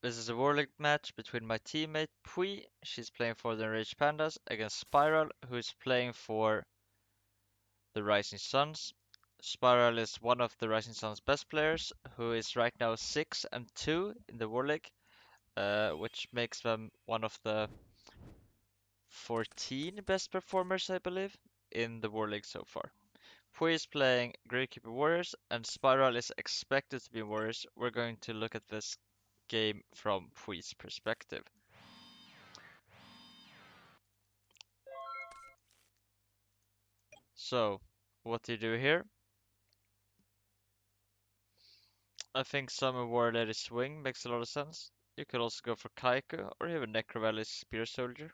This is a Warlick match between my teammate Pui, she's playing for the Enraged Pandas, against Spiral, who is playing for the Rising Suns. Spiral is one of the Rising Suns' best players, who is right now 6-2 in the Warlick, which makes them one of the 14 best performers, I believe, in the Warlick so far. Pui is playing Gravekeeper Warriors, and Spiral is expected to be Warriors. We're going to look at this game from Pui's perspective. So, what do you do here? I think Summon War Lady Swing makes a lot of sense. You could also go for Kaiko or even Necrovalley Spear Soldier.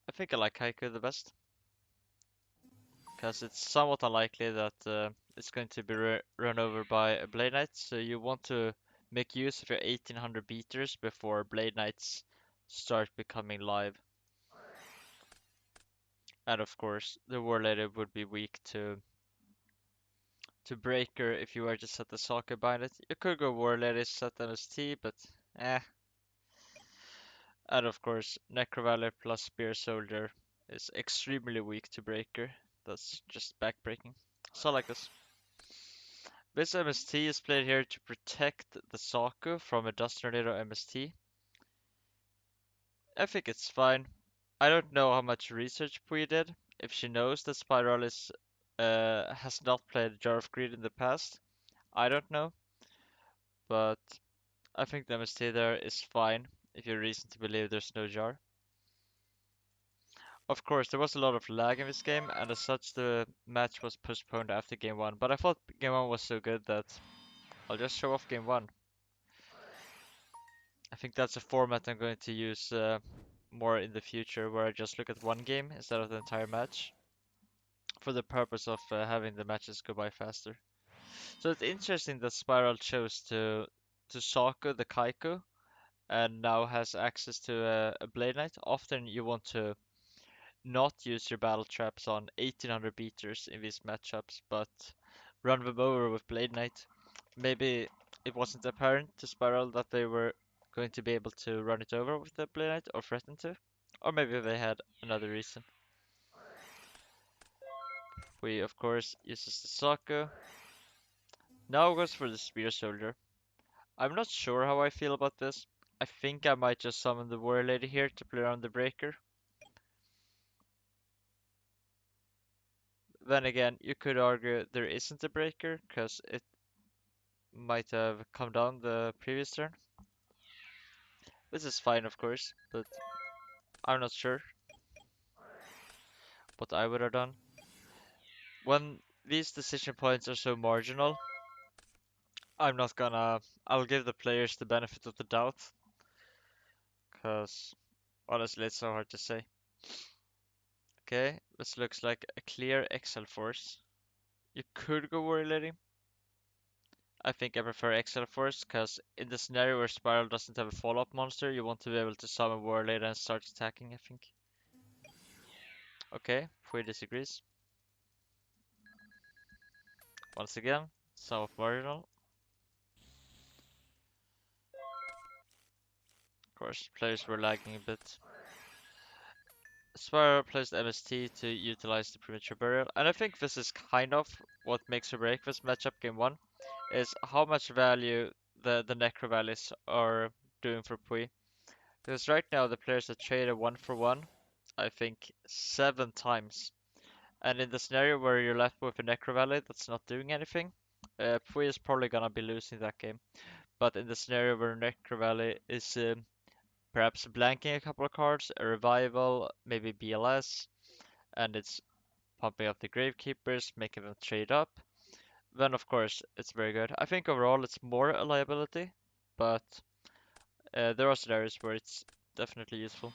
I think I like Kaiko the best, because it's somewhat unlikely that it's going to be run over by a Blade Knight, so you want to make use of your 1800 beaters before Blade Knights start becoming live. And of course, the War Lady would be weak to Breaker if you were to set the socket behind it. You could go War Lady, set MST, but eh. And of course, Necrovaler plus Spear Soldier is extremely weak to Breaker. That's just backbreaking. So I like this. This MST is played here to protect the Saku from a Dust Tornado MST. I think it's fine. I don't know how much research Pui did. If she knows that Spiralis has not played Jar of Greed in the past, I don't know. But I think the MST there is fine if you have reason to believe there's no Jar. Of course, there was a lot of lag in this game, and as such, the match was postponed after game one. But I thought game one was so good that I'll just show off game one. I think that's a format I'm going to use more in the future, where I just look at one game instead of the entire match, for the purpose of having the matches go by faster. So it's interesting that Spiral chose to Saku the Kaiko, and now has access to a Blade Knight. Often you want to not use your battle traps on 1800 beaters in these matchups, but run them over with Blade Knight. Maybe it wasn't apparent to Spiral that they were going to be able to run it over with the Blade Knight or threaten to. Or maybe they had another reason. We, of course, uses the Saku. Now goes for the Spear Soldier. I'm not sure how I feel about this. I think I might just summon the Warrior Lady here to play around the Breaker. Then again, you could argue there isn't a Breaker, because it might have come down the previous turn. This is fine, of course, but I'm not sure what I would have done. When these decision points are so marginal, I'm not gonna. I'll give the players the benefit of the doubt, because honestly, it's so hard to say. Okay, this looks like a clear Excel Force. You could go Warrior Lady. I think I prefer Excel Force, because in the scenario where Spiral doesn't have a follow-up monster, you want to be able to summon Warrior Lady and start attacking, I think. Okay, Fui disagrees. Once again, somewhat marginal. Of course, players were lagging a bit. Spyro plays the MST to utilize the premature burial, and I think this is kind of what makes or break this matchup game one, is how much value the Necrovalleys are doing for Pui. Because right now the players have traded 1-for-1, I think 7 times. And in the scenario where you're left with a Necrovalley that's not doing anything, Pui is probably gonna be losing that game. But in the scenario where Necrovalley is perhaps blanking a couple of cards, a revival, maybe BLS, and it's pumping up the Gravekeepers, making them trade up, then of course it's very good. I think overall it's more a liability, but there are scenarios where it's definitely useful.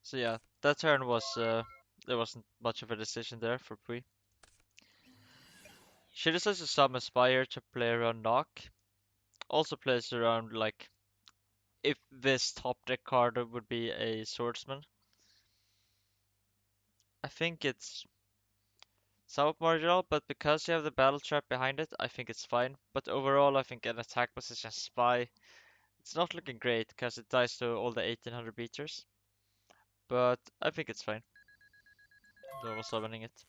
So yeah, that turn was there wasn't much of a decision there for Pui. She decides to summon Spire to play around Knock. Also plays around like if this top deck card would be a swordsman. I think it's Somewhat marginal, but because you have the battle trap behind it, I think it's fine. But overall, I think an attack position spy, it's not looking great because it dies to all the 1800 beaters. But I think it's fine. Normal summoning it.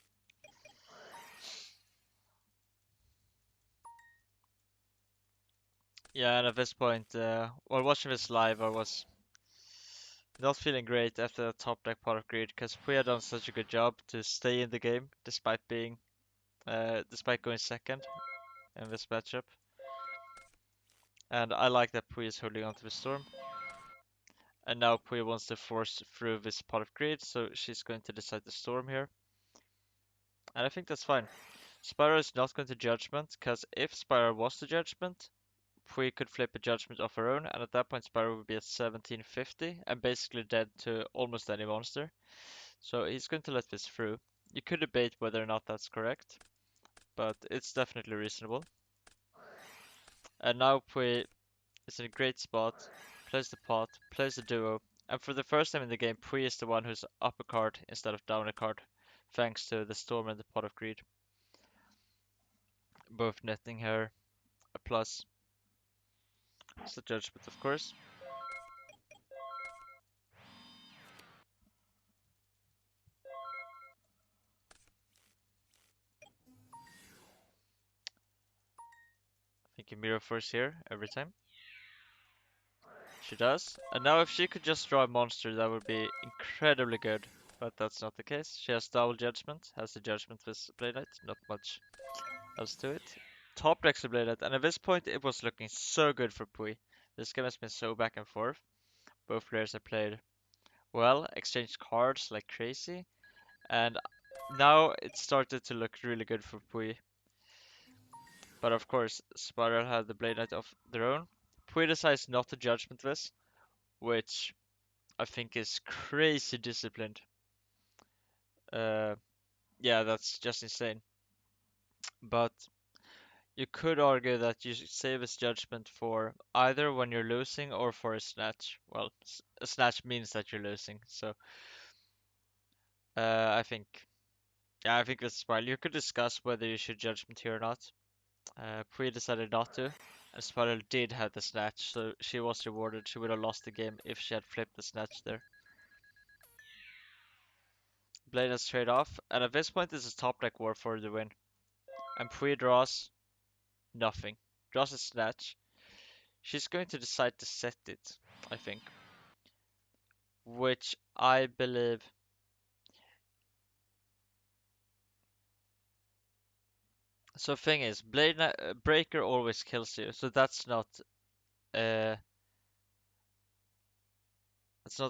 Yeah, and at this point, while watching this live, I was not feeling great after the top deck pot of greed because we had done such a good job to stay in the game despite going second in this matchup. And I like that Pui is holding onto the storm. And now Pui wants to force through this pot of greed, so she's going to decide the storm here. And I think that's fine. Spyro is not going to judgment, because if Spyro was to judgment, Pui could flip a judgment of her own, and at that point Spyro would be at 1750 and basically dead to almost any monster. So he's going to let this through. You could debate whether or not that's correct, but it's definitely reasonable. And now Pui is in a great spot, plays the pot, plays the duo, and for the first time in the game, Pui is the one who's up a card instead of down a card, thanks to the storm and the pot of greed, both netting her a plus. It's the judgment, of course. I think you mirror force here every time. She does. And now if she could just draw a monster, that would be incredibly good. But that's not the case. She has double judgment, has the judgment with Blade Knight, not much else to it. Top decks of Blade Knight, and at this point it was looking so good for Pui. This game has been so back and forth. Both players have played well, exchanged cards like crazy, and now it started to look really good for Pui. But of course, Spiral had the Blade Knight of their own. Pui decides not to judgment this, which I think is crazy disciplined. Uh, yeah, that's just insane. But you could argue that you should save his judgment for either when you're losing or for a snatch. Well, a snatch means that you're losing, so I think, yeah, I think that's fine. You could discuss whether you should judgment here or not. Pri decided not to, and Spiral did have the snatch, so she was rewarded. She would have lost the game if she had flipped the snatch there. Blade has trade off, and at this point this is top deck war for the win. And Pri draws nothing. Draws a snatch. She's going to decide to set it, I think. Which I believe. So thing is, Breaker always kills you, so uh that's not a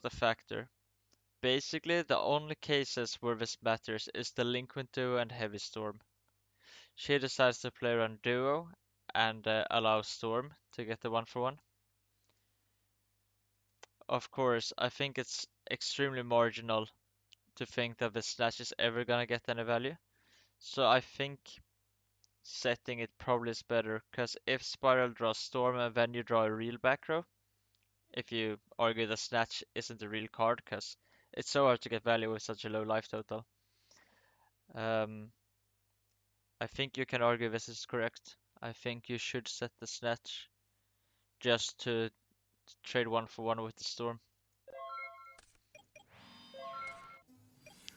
factor. Basically, the only cases where this matters is the Lincoln Duo and Heavy Storm. She decides to play around Duo and allow Storm to get the 1-for-1. Of course, I think it's extremely marginal to think that the Slash is ever gonna get any value. So I think setting it probably is better, because if Spiral draws Storm and then you draw a real back row, if you argue the Snatch isn't a real card, because it's so hard to get value with such a low life total. Um, I think you can argue this is correct. I think you should set the Snatch just to trade 1-for-1 with the Storm.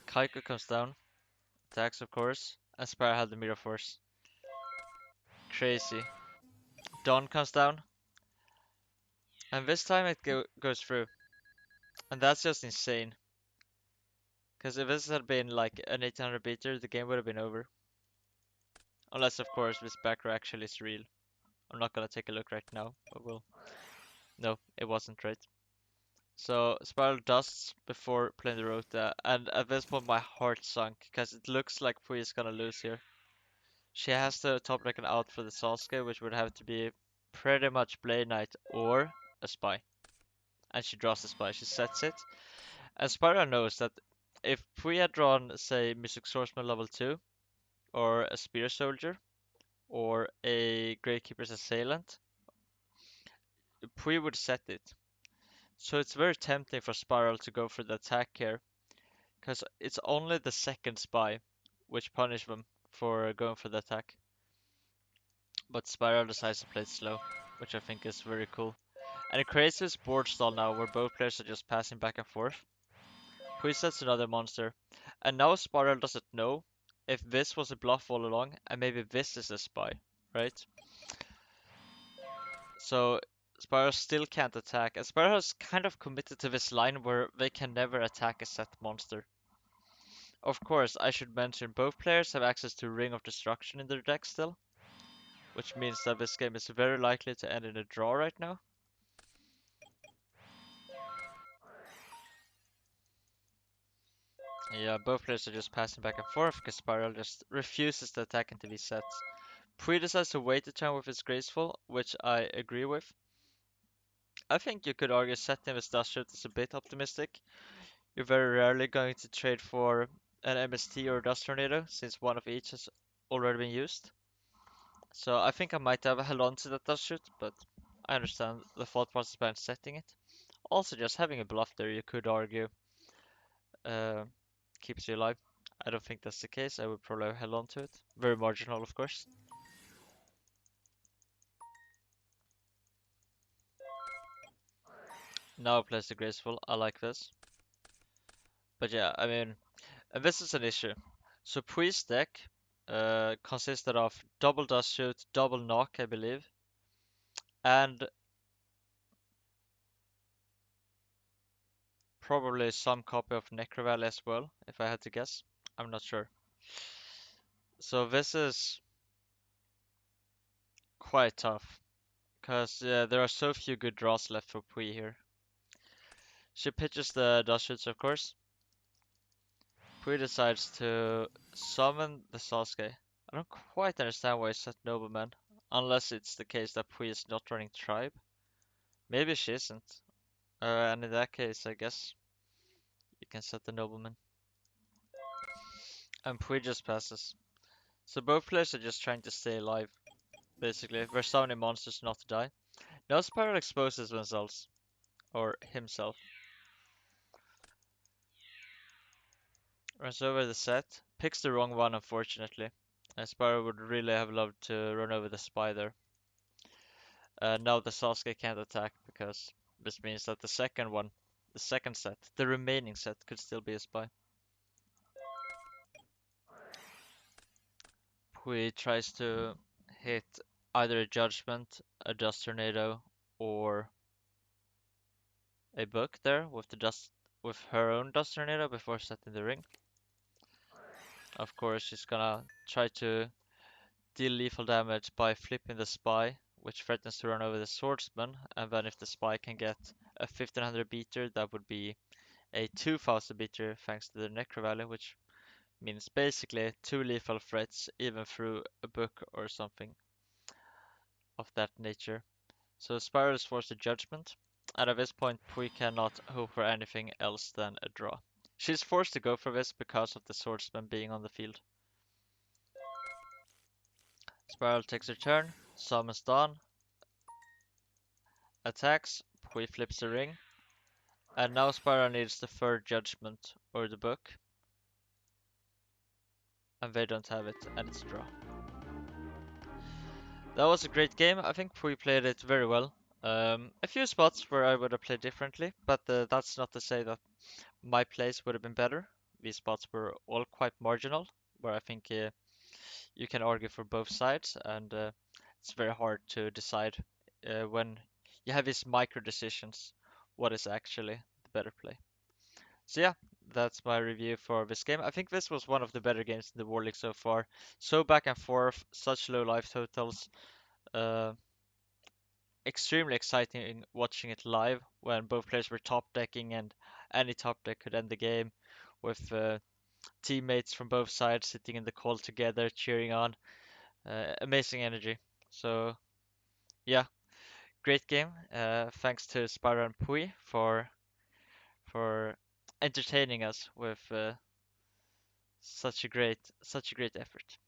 Kaiko comes down, attacks of course, and Spire had the Mirror Force. Crazy. Dawn comes down, and this time it goes through. And that's just insane. Because if this had been like an 1800 beater, the game would have been over. Unless, of course, this back row actually is real. I'm not gonna take a look right now, but we'll. No, it wasn't right. So, Spiral dusts before playing the Rota, and at this point my heart sunk, because it looks like Pui is gonna lose here. She has to top deck an out for the Sasuke, which would have to be pretty much Blade Knight or a Spy. And she draws a Spy, she sets it. And Spiral knows that if Pui had drawn, say, Mystic Swordsman level 2, or a Spear Soldier, or a Gravekeeper's Assailant, Pui would set it. So it's very tempting for Spiral to go for the attack here, because it's only the second spy. which punish them for going for the attack. But Spiral decides to play it slow, which I think is very cool. And it creates this board stall now where both players are just passing back and forth. Presets another monster. And now Spiral doesn't know if this was a bluff all along and maybe this is a spy, right? So Spiral still can't attack, and Spiral is kind of committed to this line where they can never attack a set monster. Of course, I should mention both players have access to Ring of Destruction in their deck still, which means that this game is very likely to end in a draw right now. Yeah, both players are just passing back and forth because Spiral just refuses to attack into these sets. Pre decides to wait a turn with his Graceful, which I agree with. I think you could argue setting with Dust Shield is a bit optimistic. You're very rarely going to trade for an MST or a Dust Tornado, since one of each has already been used. So I think I might have held on to that Dust Shield, but I understand the thought process behind setting it. Also, just having a bluff there, you could argue, uh, keeps you alive. I don't think that's the case. I would probably have held on to it. Very marginal, of course. Now plays the Graceful. I like this. But yeah, I mean, and this is an issue. So Priest deck consisted of double Dust Shoot, double Knock, I believe, and probably some copy of Necro Valley as well, if I had to guess. I'm not sure. So this is quite tough, because there are so few good draws left for Pui here. She pitches the Dust Shoots, of course. Pui decides to summon the Sasuke. I don't quite understand why he set Nobleman, unless it's the case that Pui is not running Tribe. Maybe she isn't. And in that case, I guess you can set the Nobleman. And Pui just passes. So both players are just trying to stay alive, basically. They're summoning monsters not to die. Now Spiral exposes themselves, or himself. Runs over the set, picks the wrong one unfortunately. Spiral would really have loved to run over the spy there. Now the Sasuke can't attack because this means that the second one, the second set, the remaining set could still be a spy. Pui tries to hit either a Judgment, a Dust Tornado, or a book there with the dust with her own Dust Tornado before setting the ring. Of course, she's gonna try to deal lethal damage by flipping the spy, which threatens to run over the swordsman, and then if the spy can get a 1500 beater, that would be a 2000 beater thanks to the Necro Valley, which means basically two lethal threats even through a book or something of that nature. So Spiral is forced to judgment, and at this point Pui cannot hope for anything else than a draw. She's forced to go for this because of the swordsman being on the field. Spiral takes her turn, summons Dawn, attacks, Pui flips the ring, and now Spiral needs the third judgment or the book, and they don't have it, and it's a draw. That was a great game. I think Pui played it very well. A few spots where I would have played differently, but that's not to say that my plays would have been better. These spots were all quite marginal, where I think you can argue for both sides, and it's very hard to decide when you have these micro decisions what is actually the better play. So yeah, that's my review for this game. I think this was one of the better games in the War League so far. So back and forth, such low life totals. Uh, Extremely exciting watching it live when both players were top decking and any top deck could end the game with teammates from both sides sitting in the call together cheering on. Amazing energy. So yeah, great game. Thanks to Spyro and Pui for entertaining us with such a great effort.